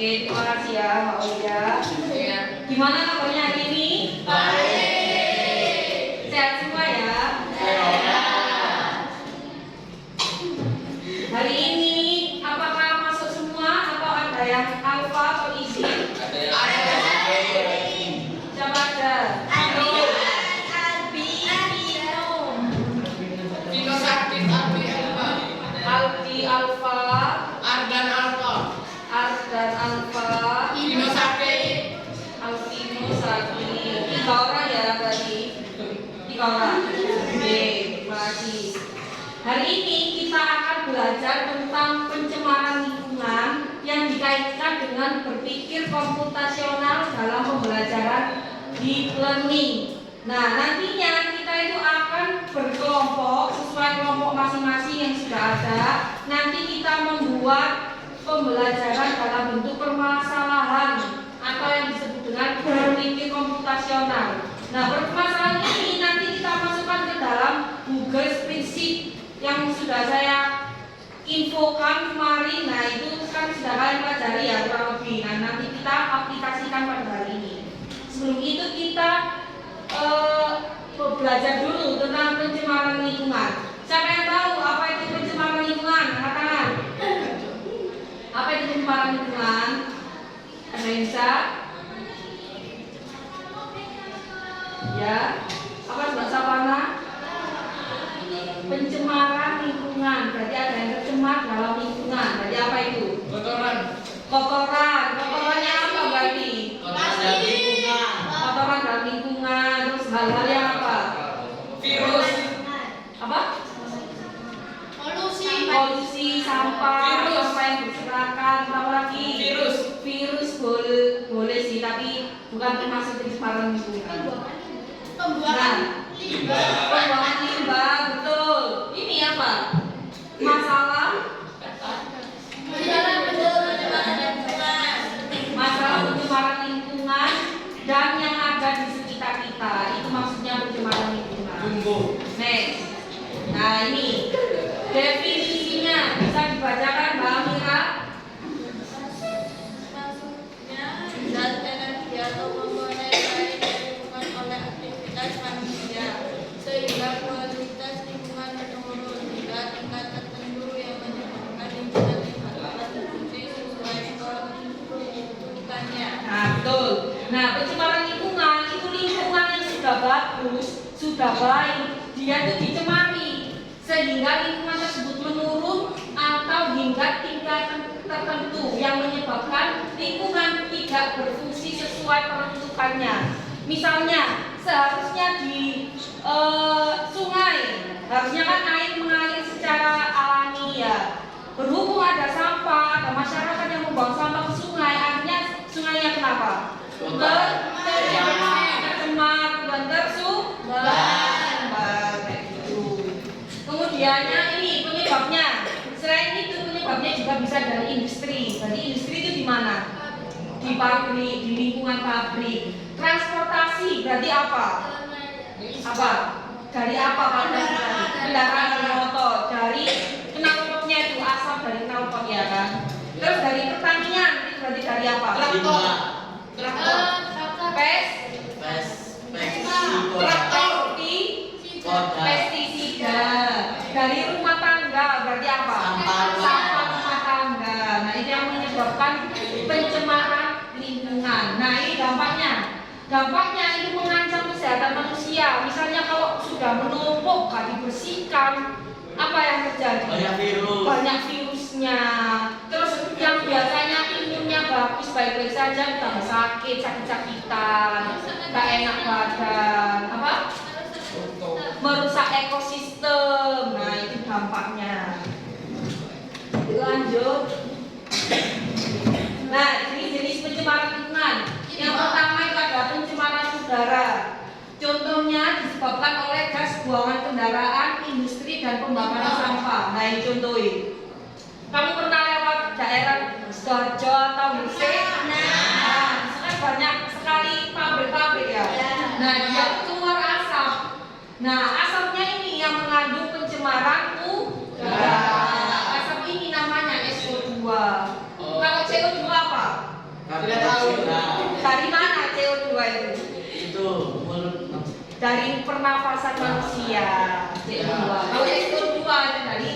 Oke, terima kasih ya Mbak Olia. Iya. Gimana kabarnya hari ini? Baik. Sehat semua ya? Sehat. Hari ini apakah masuk semua atau ada yang alfa atau isi? Ada yang Siapa ada? Vino Sakti, Ardi Alfa. Aldi Alfa, Ardan Alfa. Ardan Alfa, Vino Sakti. Alvino Sakti. 3 orang ya berarti? 3 orang. Oke, terima kasih. Hari ini kita akan belajar tentang pencemaran lingkungan yang dikaitkan dengan berpikir komputasional dalam pembelajaran deep learning. Nah, nantinya kita itu akan berkelompok sesuai kelompok masing-masing yang sudah ada. Nanti kita membuat pembelajaran dalam bentuk permasalahan atau yang disebut dengan berpikir komputasional. Nah, permasalahan ini nanti kita masukkan ke dalam Google Spreadsheet yang sudah saya infokan kemarin. Nah, itu kan sudah kalian pelajari ya kurang lebih. Nah, nanti kita aplikasikan pada hari ini. Sebelum itu kita belajar dulu tentang pencemaran lingkungan. Siapa yang tahu apa itu pencemaran lingkungan? Angkat tangan. Apa itu pencemaran lingkungan? Ada yang bisa? Ya. Apa Mbak Sapana? Pencemaran lingkungan. Berarti ada yang tercemar dalam lingkungan. Berarti apa itu? Kotoran. Kotoran. Kotorannya apa berarti? Kotoran dalam lingkungan. Terus hal-hal yang apa? Virus. Apa? Polusi, sampah, Virus. sampah yang berserakan, apa lagi? Virus boleh sih, tapi bukan termasuk pencemaran lingkungan. Nah, pembuangan limbah, betul. Ini apa? Masalah pencemaran lingkungan dan yang ada di sekitar kita. Itu maksudnya pencemaran lingkungan. Next. Nah, ini definisinya bisa dibacakan Mbak Amira. Zat energi atau komponen lain dari lingkungan oleh aktivitas manusia sehingga kualitas lingkungan menurun hingga tingkat tertentu yang menyebabkan lingkungan tidak dapat terwujud sesuai peruntukannya. Nah, betul. Nah, pencemaran lingkungan itu lingkungan yang sudah bagus, sudah baik, dia itu dicemari sehingga lingkungan tersebut menurun atau hingga tingkat tertentu yang menyebabkan lingkungan tidak berfungsi sesuai peruntukannya. Misalnya, seharusnya di sungai, harusnya kan air mengalir secara alami ya. Berhubung ada sampah, ada masyarakat yang membuang sampah ke sungai, akhirnya sungainya kenapa? Tercemar dan tersumbat kayak gitu. Kemudiannya ini penyebabnya. Selain itu penyebabnya juga bisa dari industri. Jadi industri itu di mana? Di pabrik, di lingkungan pabrik. Transportasi berarti apa? Apa? Dari apa Pak? Kendaraan bermotor. Dari knalpotnya itu asap dari knalpot ya kan. Terus dari pertanian itu berarti dari apa? Traktor. Pestisida. Dari rumah tangga berarti apa? Sampah rumah tangga. Nah, ini yang menyebabkan pencemaran lingkungan. Nah, ini dampaknya. Dampaknya itu mengancam kesehatan manusia. Misalnya kalau sudah menumpuk, gak dibersihkan, apa yang terjadi? Banyak virusnya. Terus yang biasanya imunnya bagus, baik-baik saja, tambah sakit-sakitan, gak enak badan. Apa? Merusak ekosistem. Nah, itu dampaknya. Lanjut. Nah, ini jenis pencemaran lingkungan. Yang pertama itu ada pencemaran udara. Contohnya disebabkan oleh gas buangan kendaraan, industri, dan pembakaran sampah. Nah, ini contohin. Kamu pernah lewat daerah Sidoarjo atau Gresik? Nah, kan banyak sekali pabrik-pabrik ya. Nah, dia keluar asap. Nah, asapnya ini yang mengandung pencemaran udara. Asap ini namanya SO2. Kalau CO2 apa? Tidak tahu. Dari mana CO2 itu? Itu mulut. Dari pernafasan manusia. CO2. Kalau CO2 itu dari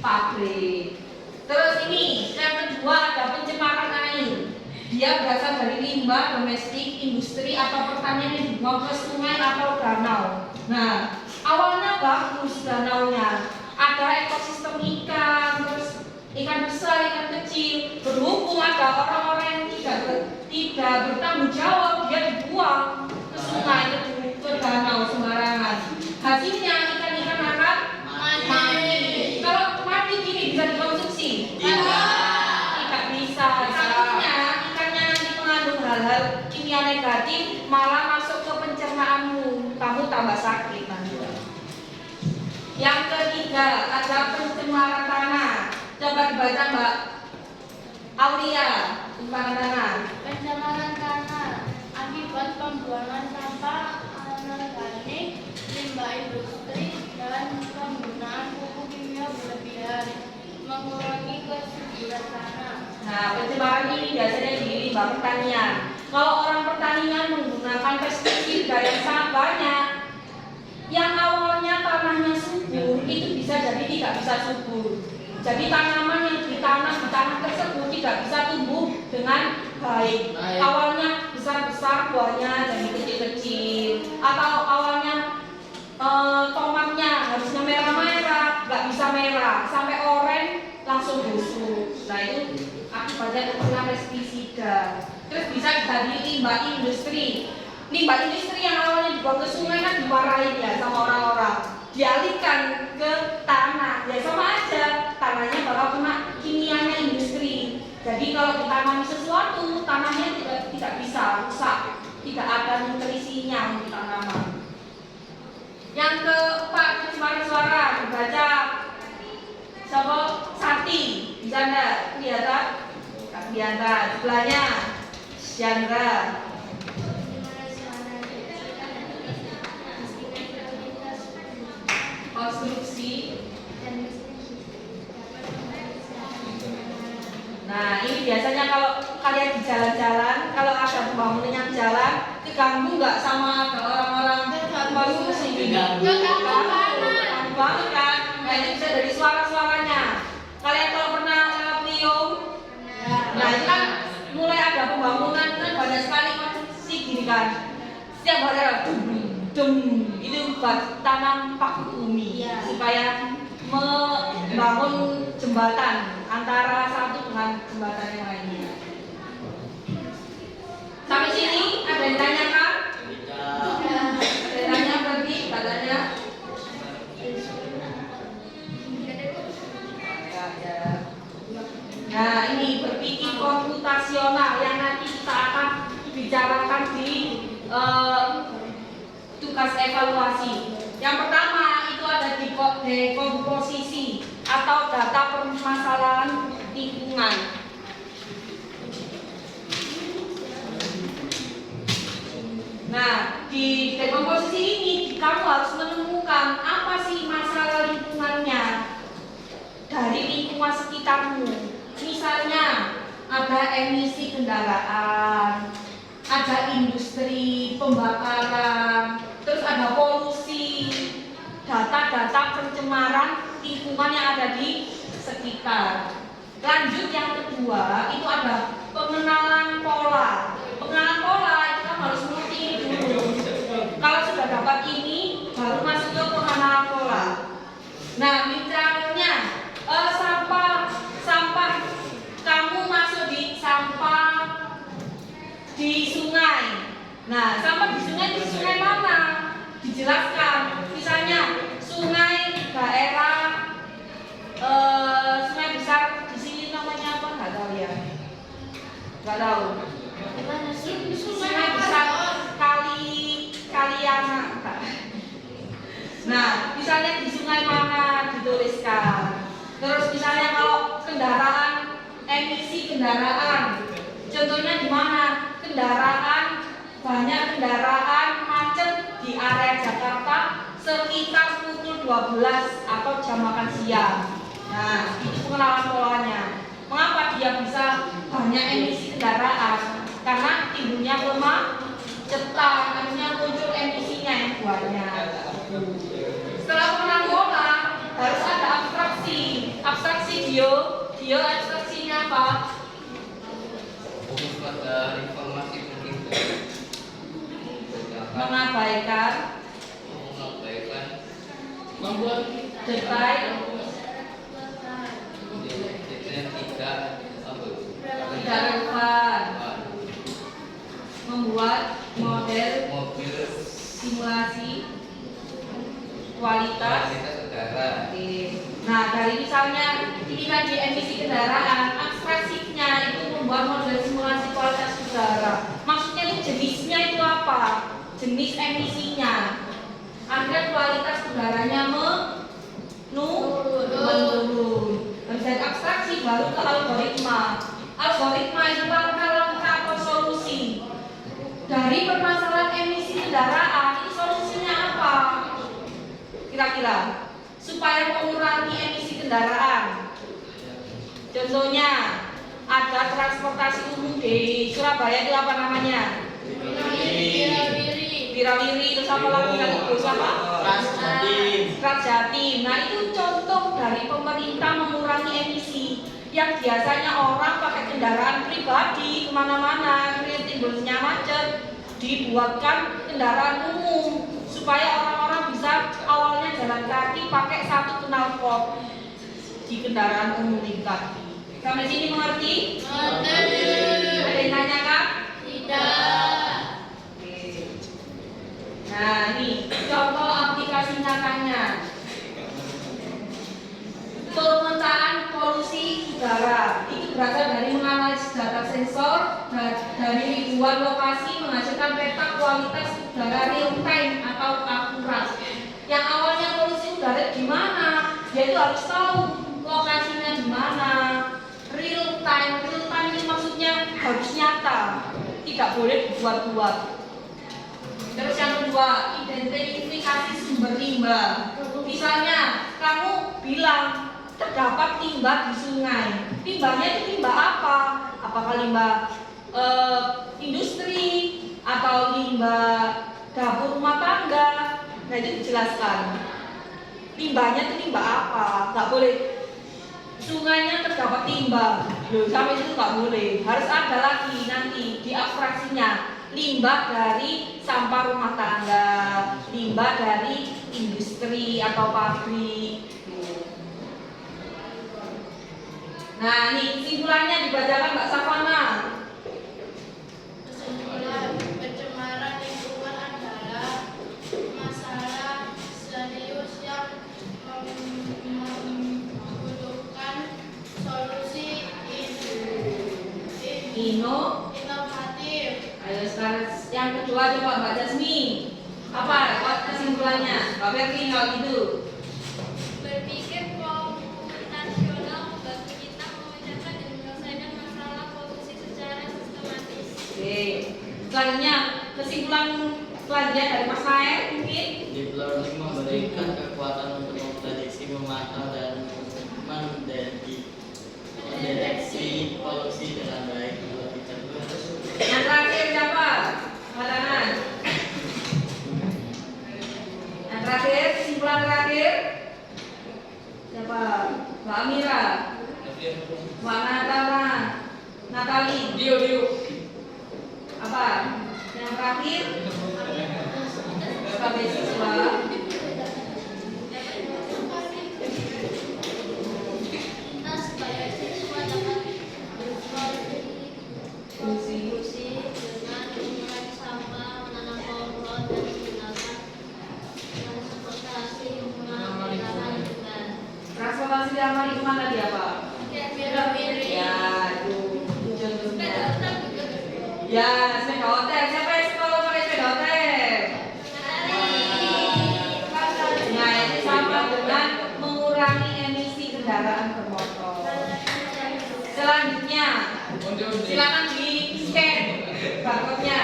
pabrik. Terus ini yang kedua ada pencemaran air. Dia berasal dari limbah domestik, industri atau pertanian yang dibuang ke sungai atau danau. Nah, awalnya bagus danaunya, ada ekosistem ikan, terus ikan besar, ikan kecil. Berhubung ada orang-orang yang tidak bertanggung jawab, dia dibuang ke sungai, ke danau sembarangan. Hasilnya ikan-ikan akan mati. Kalau mati gini bisa dikonsumsi? Tidak bisa. Takutnya ikannya nanti mengandung hal-hal kimia negatif, malah masuk ke pencernaanmu, kamu tambah sakit nanti. Yang ketiga ada pencemaran tanah. Coba dibaca Mbak Aulia, pencemaran tanah. Pencemaran tanah akibat pembuangan sampah anorganik, limbah industri, dan penggunaan pupuk kimia berlebihan mengurangi kesuburan tanah. Nah, pencemaran ini biasanya di limbah pertanian. Kalau orang pertanian menggunakan pestisida yang sangat banyak, yang awalnya tanahnya subur itu bisa jadi tidak bisa subur. Jadi tanaman yang ditanam di tanah tersebut tidak bisa tumbuh dengan baik. Awalnya besar-besar buahnya jadi kecil-kecil, atau awalnya tomatnya harusnya merah-merah, nggak bisa merah, sampai oranye langsung busuk. Nah itu akibatnya penggunaan pestisida. Terus bisa dari limbah industri. Limbah industri yang awalnya dibuang ke sungai kan dimarahin ya sama orang-orang, dialihkan ke tanah, ya sama aja, tanahnya bakal kena kimianya industri. Jadi kalau ditanami sesuatu, tanahnya tidak bisa rusak, tidak ada nutrisinya untuk tanaman. Yang keempat, pencemaran suara. Dibaca siapa? Sati. Bisa enggak? Kelihatan? Tak kelihatan. Sebelahnya Chandra. Konstruksi. Nah, ini biasanya kalau kalian di jalan-jalan, kalau ada pembangunan yang jalan, keganggu nggak sama ada orang-orang konstruksi? Keganggu banget kan? Nah, ini bisa dari suara-suaranya. Kalian kalau pernah Liom, nah itu kan mulai ada pembangunan kan banyak sekali konstruksi gini kan. Setiap hari ada dum, itu buat tanam paku bumi supaya membangun jembatan antara satu dengan jembatan yang lainnya. Sampai sini ada yang tanyakan? Ada yang tanya berarti katanya? Nah ini berpikir komputasional yang nanti kita akan bicarakan di tugas evaluasi. Yang pertama itu ada dekomposisi atau data permasalahan lingkungan. Nah, di dekomposisi ini kamu harus menemukan apa sih masalah lingkungannya dari lingkungan sekitarmu. Misalnya ada emisi kendaraan, ada industri pembakaran, terus ada polusi, data-data pencemaran lingkungan yang ada di sekitar. Lanjut yang kedua itu ada pengenalan pola. Pengenalan pola itu kan harus mengerti ini dulu. Kalau sudah dapat ini baru masuk ke pengenalan pola. Nah misalnya sampah kamu masuk di sampah di sungai. Nah sampah di sungai mana? Dijelaskan. Misalnya sungai daerah sungai besar di sini namanya apa? Nggak tahu ya. Nggak tahu. Sungai besar Kaliana. Nah, misalnya di sungai mana dituliskan. Terus misalnya kalau kendaraan, emisi kendaraan. Contohnya di mana? Banyak kendaraan macet di area Jakarta sekitar pukul 12 atau jam makan siang. Nah, itu pengenalan polanya. Mengapa dia bisa banyak emisi kendaraan? timbulnya kemacetan, akhirnya muncul emisinya yang banyak. Setelah penanggulangan harus ada abstraksi. Abstraksi bio abstraksinya apa? Fokus pada informasi pemerintah. Mengabaikan Membuat detail tidak tidak relevan, membuat model mobil simulasi kualitas. udara. Oke. Nah, dari misalnya ini tadi emisi kendaraan, abstraksinya itu membuat model simulasi kualitas udara. Maksudnya ini jenisnya itu apa? Jenis emisinya. Akhirnya kualitas udaranya menurun. Dan abstraksi baru ke algoritma. Algoritma itu langkah-langkah atau solusi dari permasalahan emisi kendaraan. Ini solusinya apa? Kira-kira supaya mengurangi emisi kendaraan. Contohnya ada transportasi umum di Surabaya itu apa namanya? Wirawiri, terus apa lagi kan itu apa? Transjatim. Nah itu contoh dari pemerintah mengurangi emisi. Yang biasanya orang pakai kendaraan pribadi kemana-mana, timbulnya macet, dibuatkan kendaraan umum supaya orang-orang bisa awalnya jalan kaki pakai satu knalpot di kendaraan umum itu tadi. Sampai sini mengerti? Ada yang nanya kan? Tidak. Nah ini contoh aplikasi nyatanya. Pemetaan polusi udara itu berasal dari menganalisis data sensor dari ribuan lokasi menghasilkan peta kualitas udara real time atau akurat. Yang awalnya polusi udara di mana? Yaitu harus tahu lokasinya di mana. Real time ini maksudnya harus nyata, tidak boleh dibuat-buat. Terus yang kedua, identifikasi sumber limbah. Misalnya, kamu bilang terdapat limbah di sungai. Limbahnya itu limbah apa? Apakah limbah industri atau limbah dapur rumah tangga? Nah itu dijelaskan. Limbahnya itu limbah apa? Nggak boleh. Sungainya terdapat limbah. Loh, sampai itu nggak boleh. Harus ada lagi nanti di abstraksinya. Limbah dari sampah rumah tangga, limbah dari industri atau pabrik. Nah, ini kesimpulannya dibacakan Mbak Safana. Kesimpulan, pencemaran lingkungan adalah masalah serius yang membutuhkan solusi inovatif. Ayo sekarang yang kedua coba Mbak Jasmi. Apa kesimpulannya? Mbak Ferli kalau gitu. Berpikir komputasional membantu kita memecahkan dan menyelesaikan masalah polusi secara sistematis. Oke. Selanjutnya kesimpulan selanjutnya dari Mas Naer mungkin. Deep learning memberikan kekuatan untuk memprediksi, memantau dan mendeteksi polusi dengan baik. Lebih cepat. Yang terakhir siapa? Makanan. Yang terakhir, kesimpulan terakhir. Siapa? Mbak Amira. Mbak Natali. Dio. Apa? Yang terakhir. Sebagai siswa. Kita sebagai siswa dapat berkontribusi dengan mengurangi sampah, menanam pohon, dan menggunakan transportasi ramah lingkungan. Transportasi ramah lingkungan tadi apa? Ya, itu contohnya. Ya, sepeda hotel. Siapa yang sekolah pakai sepeda hotel? Nah, ini sama dengan mengurangi emisi kendaraan bermotor. Selanjutnya, silakan di scan barcode-nya.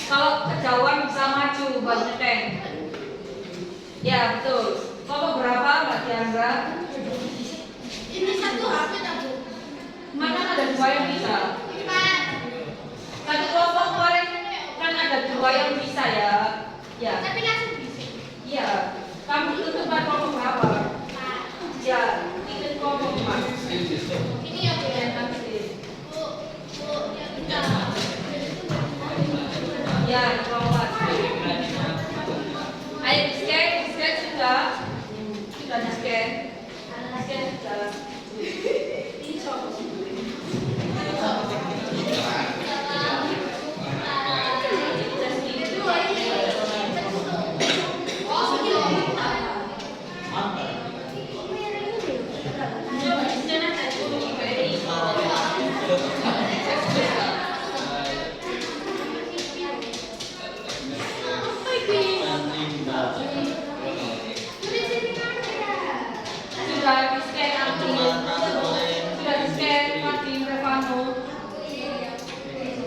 Kalau kejauhan bisa maju buat ngetek. Ya betul. Kelompok berapa Mbak Diandra? Ini satu HP tak Mana ada dua yang bisa? Satu kelompok kemarin kan ada dua yang bisa ya. Ya. Tapi langsung bisa. Iya. Kamu tentukan kelompok berapa? Ya, ikut kelompok mas. Ini ya Bu ya. Ya, kelompok. Ayo di-scan sudah. Sudah di-scan. Di-scan sudah. Ini siapa sih? Sudah di-scan Anggi. Sudah di-scan Martin Revano.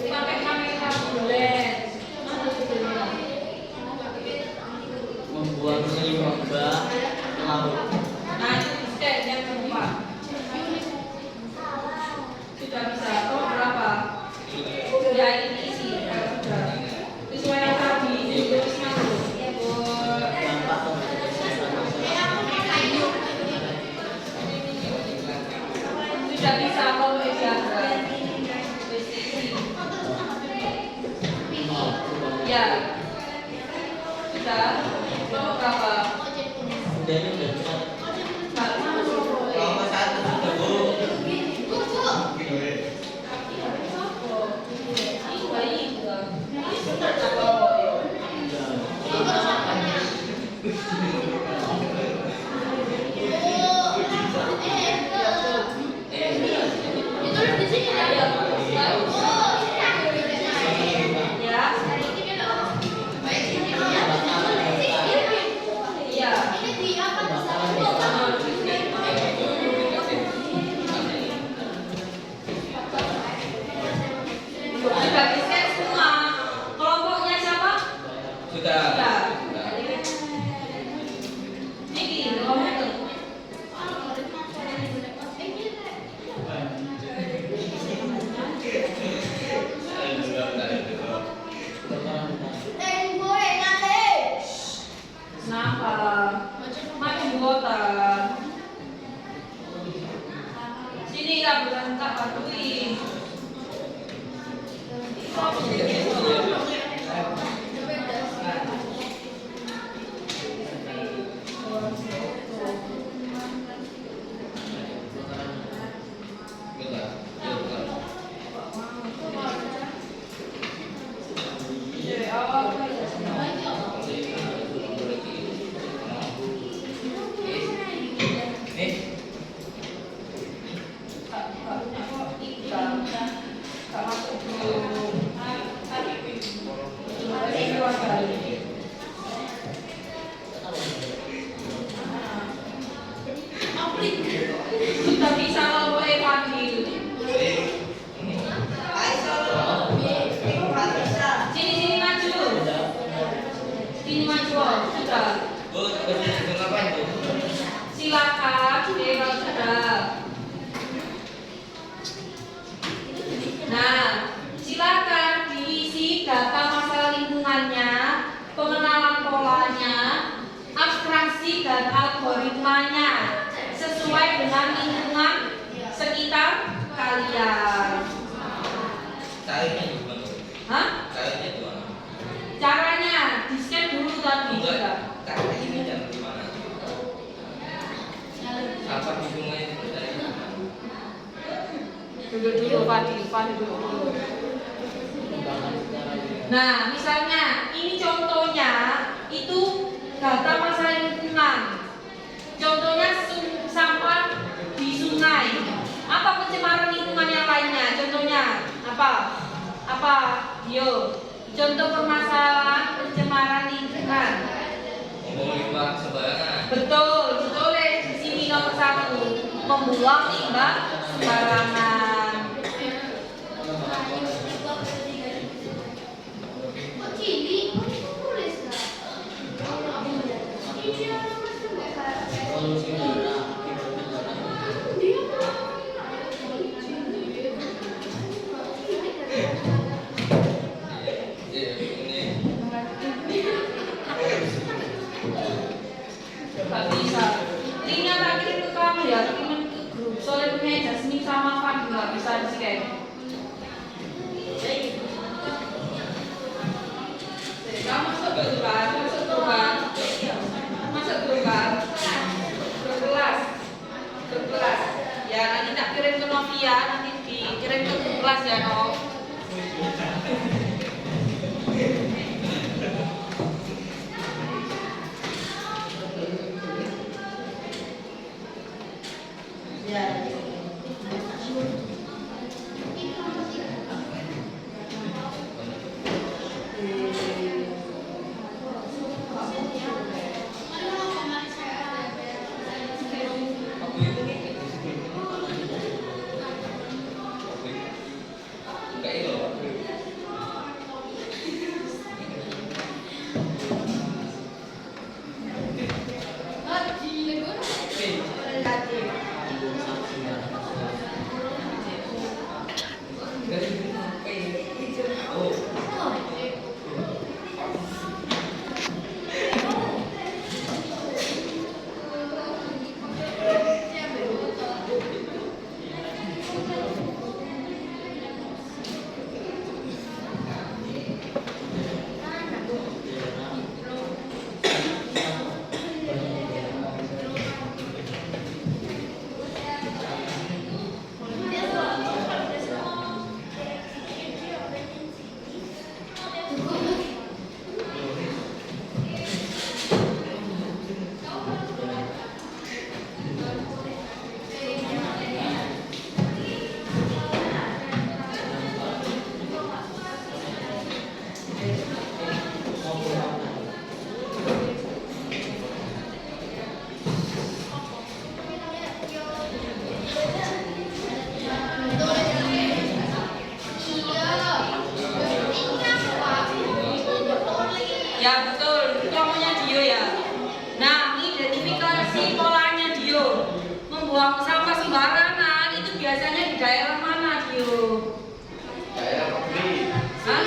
Pakai kamera bulet. Membuat lomba laut. Nah, itu di-scan yang keempat. Sudah bisa. Oh, berapa? Ya, ini isi. Sudah. Sesuai yang tadi. Tulis masuk. Dampak Sudah bisa kalau diagram. Ya. Sudah. Kamu berapa? udah bisa. Nggak masuk. Kelompok 1 sudah Bu. Ini bayi juga. Apa? Ditulis di sini ya. Ya. Iya. Ini di apa? Sudah di-scan semua. Kelompoknya siapa? Sudah. Sudah. Niki, kelompok. Kenapa? Maju kota. Sini lah bukan tak bantuin. Sudah bisa kalau Evanil. Sini maju. Sini maju. Sudah. Bu, kerja ngapain Bu? Silakan, kalau sudah. Nah, silakan diisi data masalah lingkungannya, pengenalan polanya, abstraksi dan algoritmanya sesuai dengan lingkungan sekitar kalian. Caranya gimana? Hah? Caranya gimana? Caranya di-scan dulu tadi sudah. Enggak, cara ini dan gimana? Apa hubungannya itu dari gimana? Duduk dulu, Fadi duduk dulu. Nah, misalnya ini contohnya itu data masalah lingkungan. Contohnya sampah di sungai. Apa pencemaran lingkungan yang lainnya? Contohnya apa? Apa? Yo. Contoh permasalahan pencemaran lingkungan. Ngomong limbah sembarangan. Betul, ditulis di sini nomor 1. Membuang limbah sembarangan. Polusi udara akibat kendaraan. bisa. Linknya tak kirim ke kamu ya, kirim ke grup. Soalnya punya Jasmine sama Fan nggak bisa di scan. Kamu masuk dulu kan, masuk dulu kan, masuk dulu kan, ke kelas. Ya nanti tak kirim ke Novia, nanti dikirim ke grup kelas ya Nov. Ya betul, itu namanya Dio ya. Nah, identifikasi polanya Dio. Membuang sampah sembarangan itu biasanya di daerah mana Dio? Daerah Pabrik. Hah?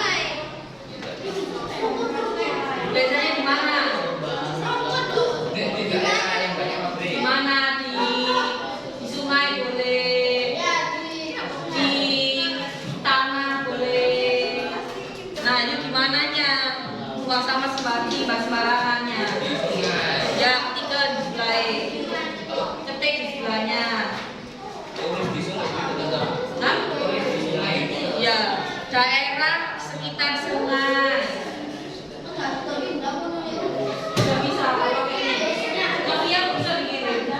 Biasanya di mana? Di daerah yang banyak pabrik. Di mana? Di sungai boleh, di tanah boleh. Nah, itu di mananya? Buang sampah sembarangannya. Di sungai. Ya, ketika di sebelah, ketik di sebelahnya. Di sungai itu kan. Hah? Di sungai. Ya, daerah sekitar sungai. Sudah bisa kalau ini. Tapi yang bisa dikirim.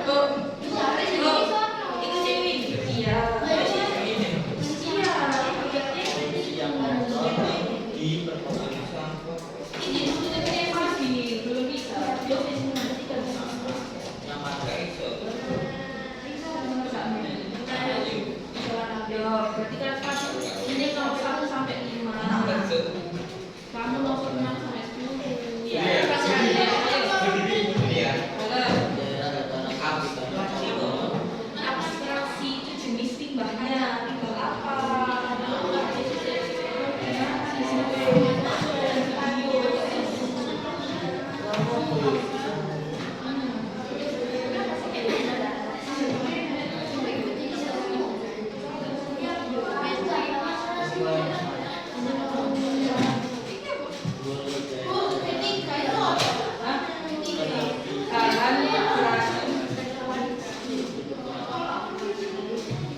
Tuh, itu cewek. Iya. Ini masih belum bisa. Ya, berarti kan pasti ini nomor 1 sampai 5. Kamu nomor 6 sampai 10. Iya. Abstraksi itu jenis timbahnya. Timbal apa?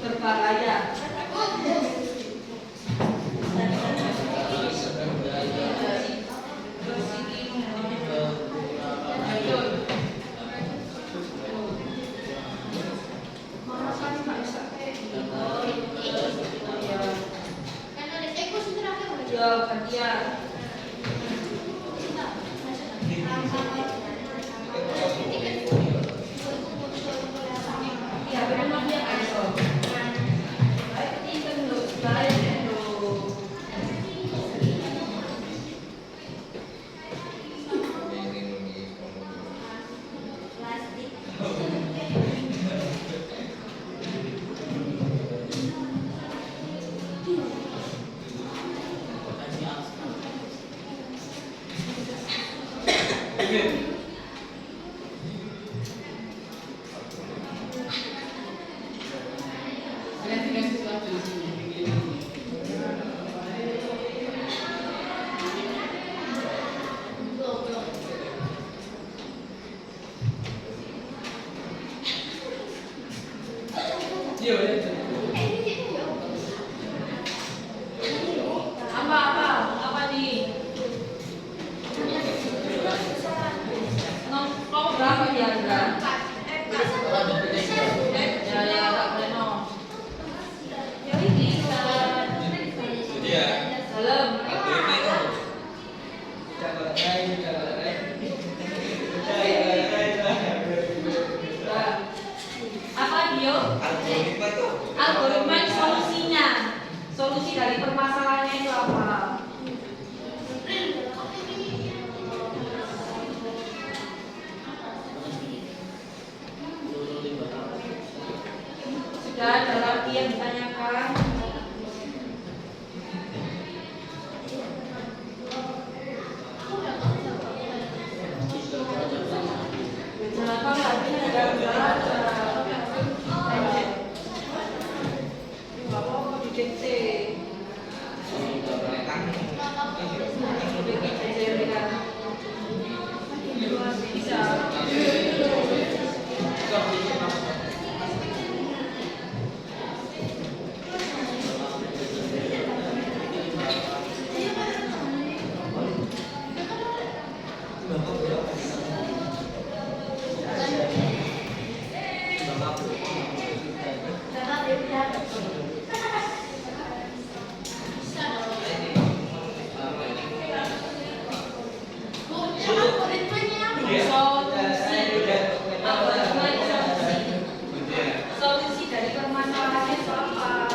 Berbahaya. Ya, gantian. Ya, memang dia ada. Baik, ini bentuk baik bentuk. Apa nih? Kelompok berapa dia enggak? Ya, tak boleh no. Ya ini Dia. dalam. Aku ini tuh. Apa dia? Algoritma itu. Algoritma solusinya. Solusi dari permasalahannya itu apa? Sudah ada lagi yang ditanyakan? Kenapa lagi ada bapak di dikte? Bisa. Solusi dari permasalahannya itu apa?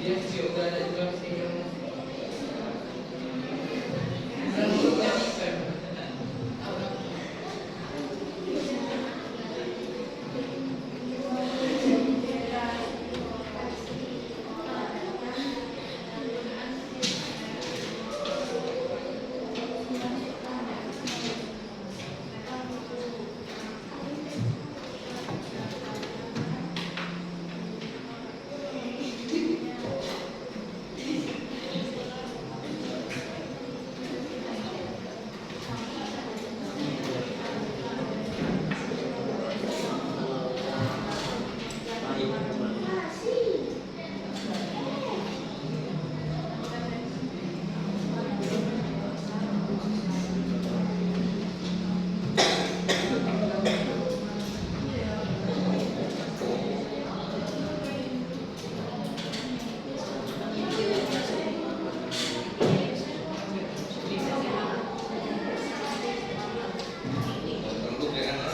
Yes, yoga ada juga sih yang Untuk ya kan.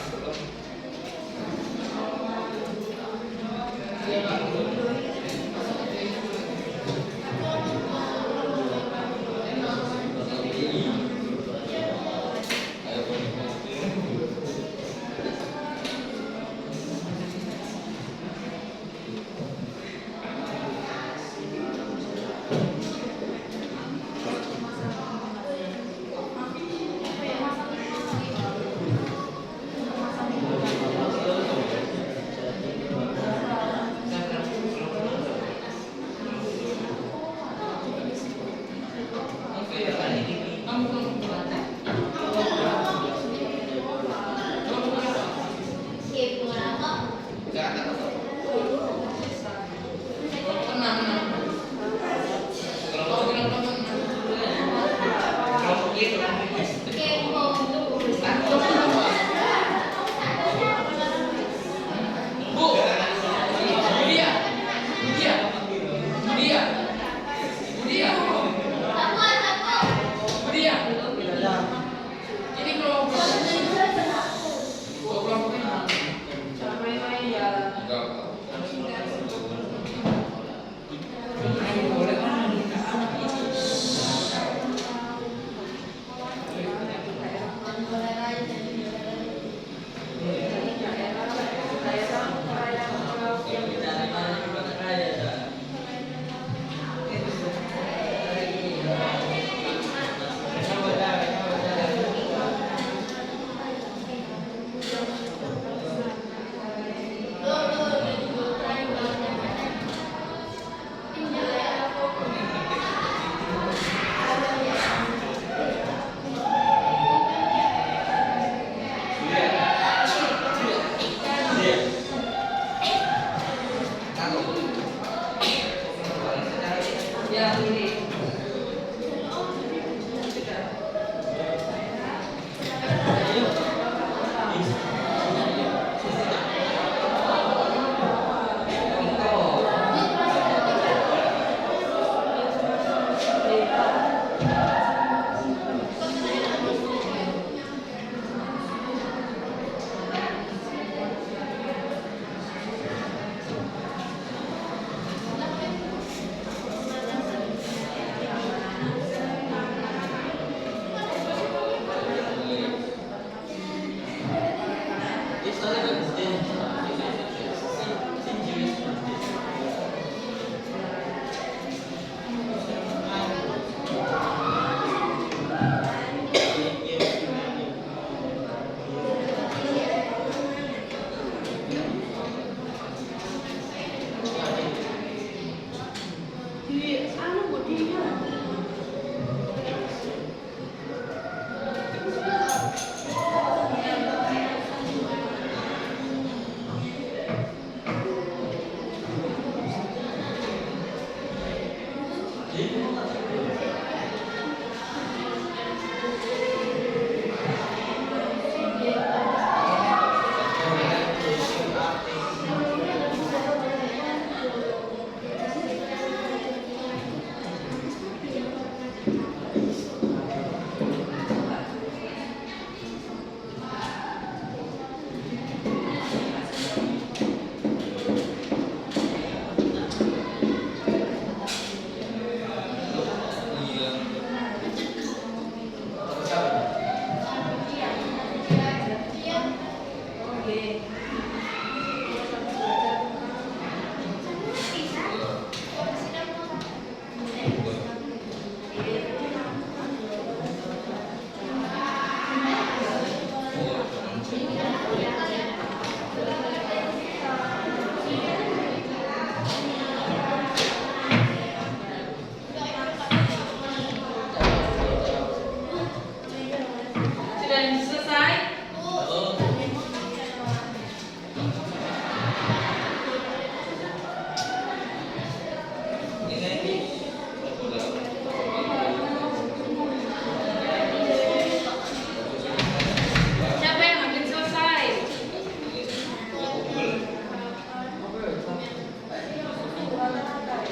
Budia.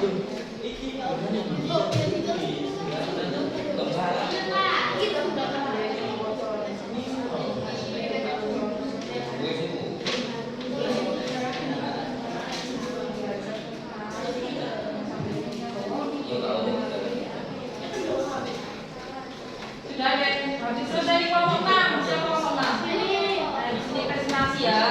Sudah ada yang habis dari kelompok 6. Siapa kelompok 6? Nah, di sini presentasi ya.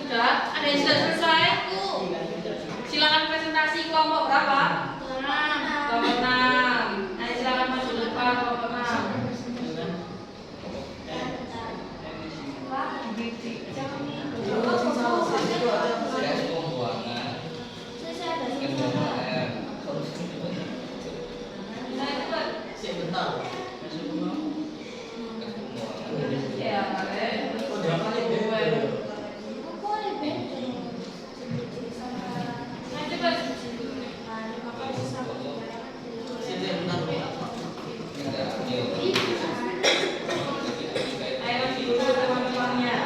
Sudah, ada yang sudah selesai? Silakan presentasi kelompok berapa? Kelompok 6. Nah, silakan masuk depan kelompok 6. Ya, ayo dulu teman-temannya.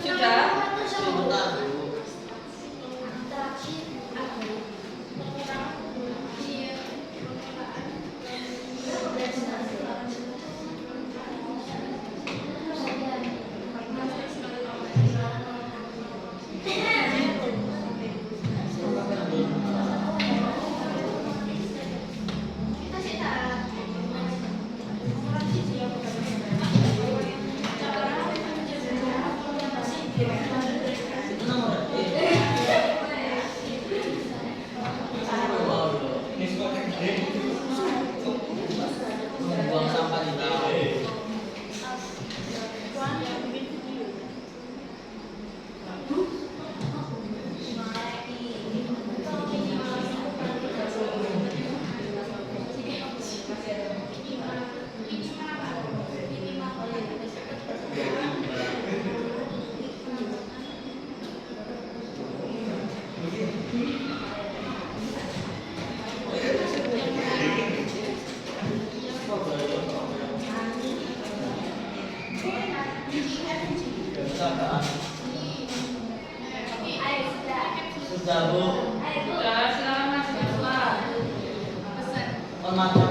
Sudah? Buang sampah di laut. Sudah Bu. Sudah, silakan masuk kelas. Pemantau.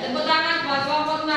Tepuk tangan buat kelompok 6.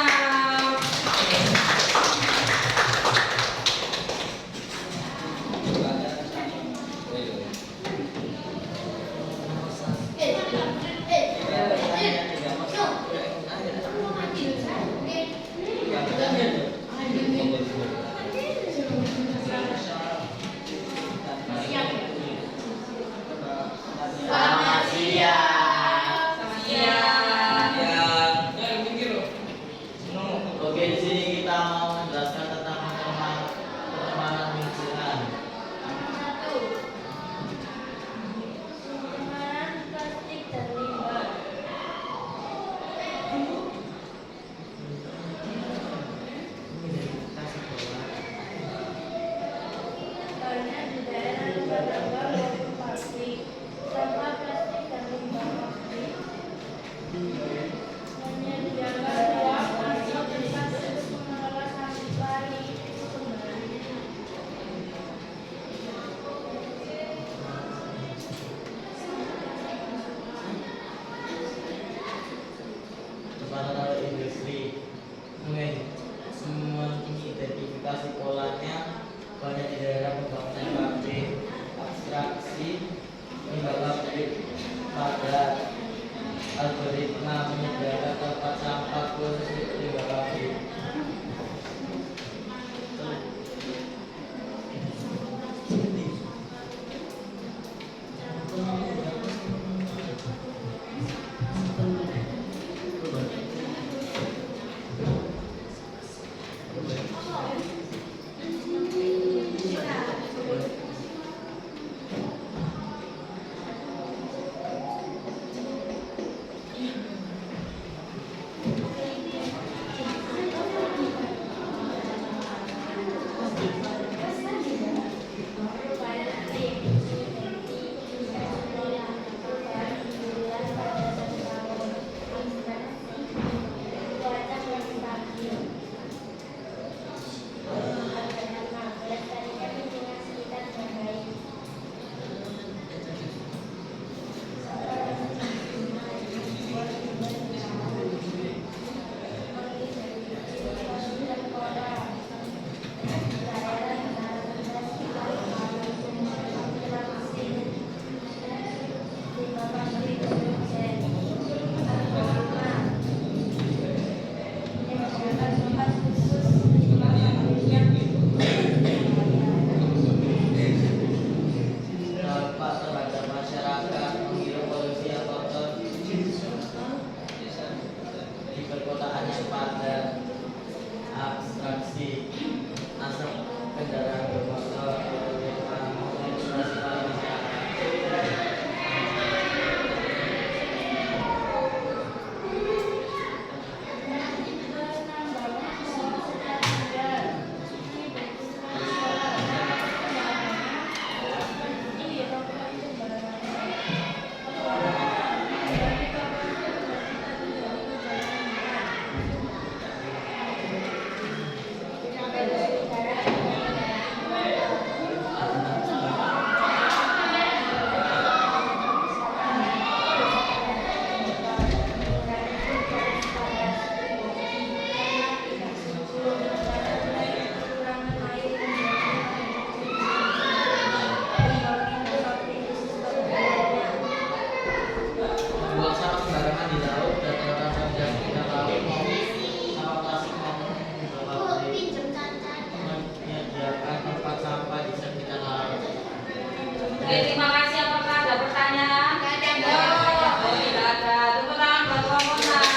Oke, terima kasih. Apakah ada pertanyaan? Oh, tidak ada. Tepuk tangan buat Romonan.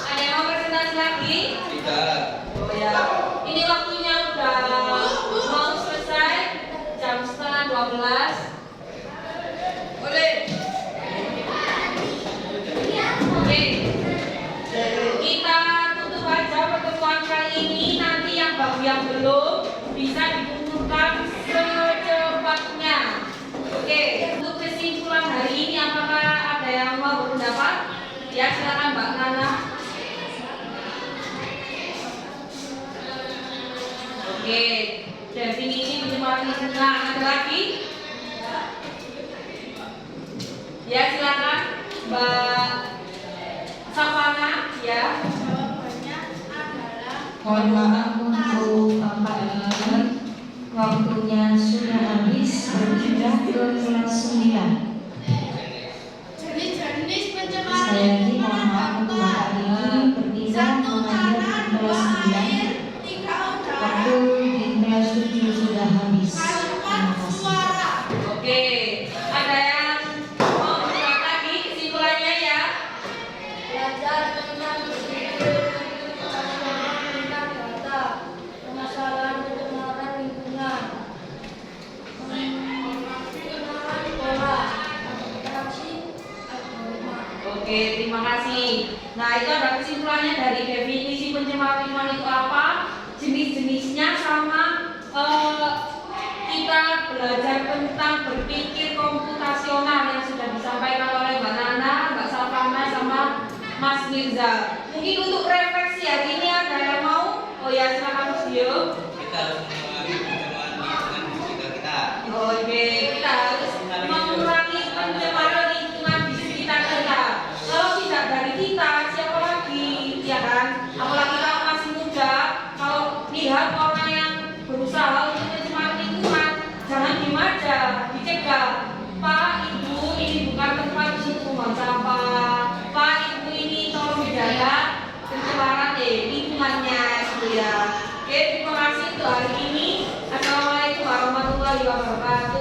Ada yang mau presentasi lagi? Tidak. Oh ya, ini waktunya udah mau selesai, jam setengah 12. Boleh. Oke, kita tutup aja pertemuan kali ini. Nanti yang bagi yang belum bisa dikumpulkan secepatnya. Oke, untuk kesimpulan hari ini apakah ada yang mau berpendapat? Ya, silakan Mbak Nana. Oke, definisi pencemaran lingkungan ada lagi? Ya, silakan Mbak Savana. Ya. Jawabannya adalah Mohon maaf untuk waktunya sudah habis, berpindah ke kelas 9. jenis-jenis Sekali pencemaran lagi mohon maaf untuk Bapak ini berpindah mengajar di kelas 9. 3 udara, Waktu di kelas 7 sudah habis. Terima kasih. suara. Oke, ada yang mau berkata lagi kesimpulannya ya? Belajar tentang berpikir, tentang data, permasalahan pencemaran lingkungan, pengenalan pola, interaksi, algoritma. Oke, terima kasih. Nah, itu ada kesimpulannya dari definisi pencemaran lingkungan itu apa, jenis-jenisnya, sama kita belajar tentang berpikir komputasional yang sudah disampaikan oleh Mbak Nana, Mbak Savana, sama Mas Mirza. Mungkin untuk refleksi hari ini ada yang mau? Oh ya, silakan Mas Dio. Kita harus mengurangi pencemaran lingkungan di sekitar kita. Oke, kita harus mengurangi pencemaran lingkungan di sekitar kita. Kalau tidak dari kita, siapa lagi? Ya kan? Apalagi kalau masih muda, kalau lihat orang yang berusaha untuk mencemari lingkungan, jangan diem aja, dicegah. Pak, Ibu, ini bukan tempat untuk membuang sampah. Pak, Ibu, ini tolong dijaga pencemaran lingkungannya, gitu ya. Oke, terima kasih untuk hari ini. Assalamualaikum warahmatullahi wabarakatuh.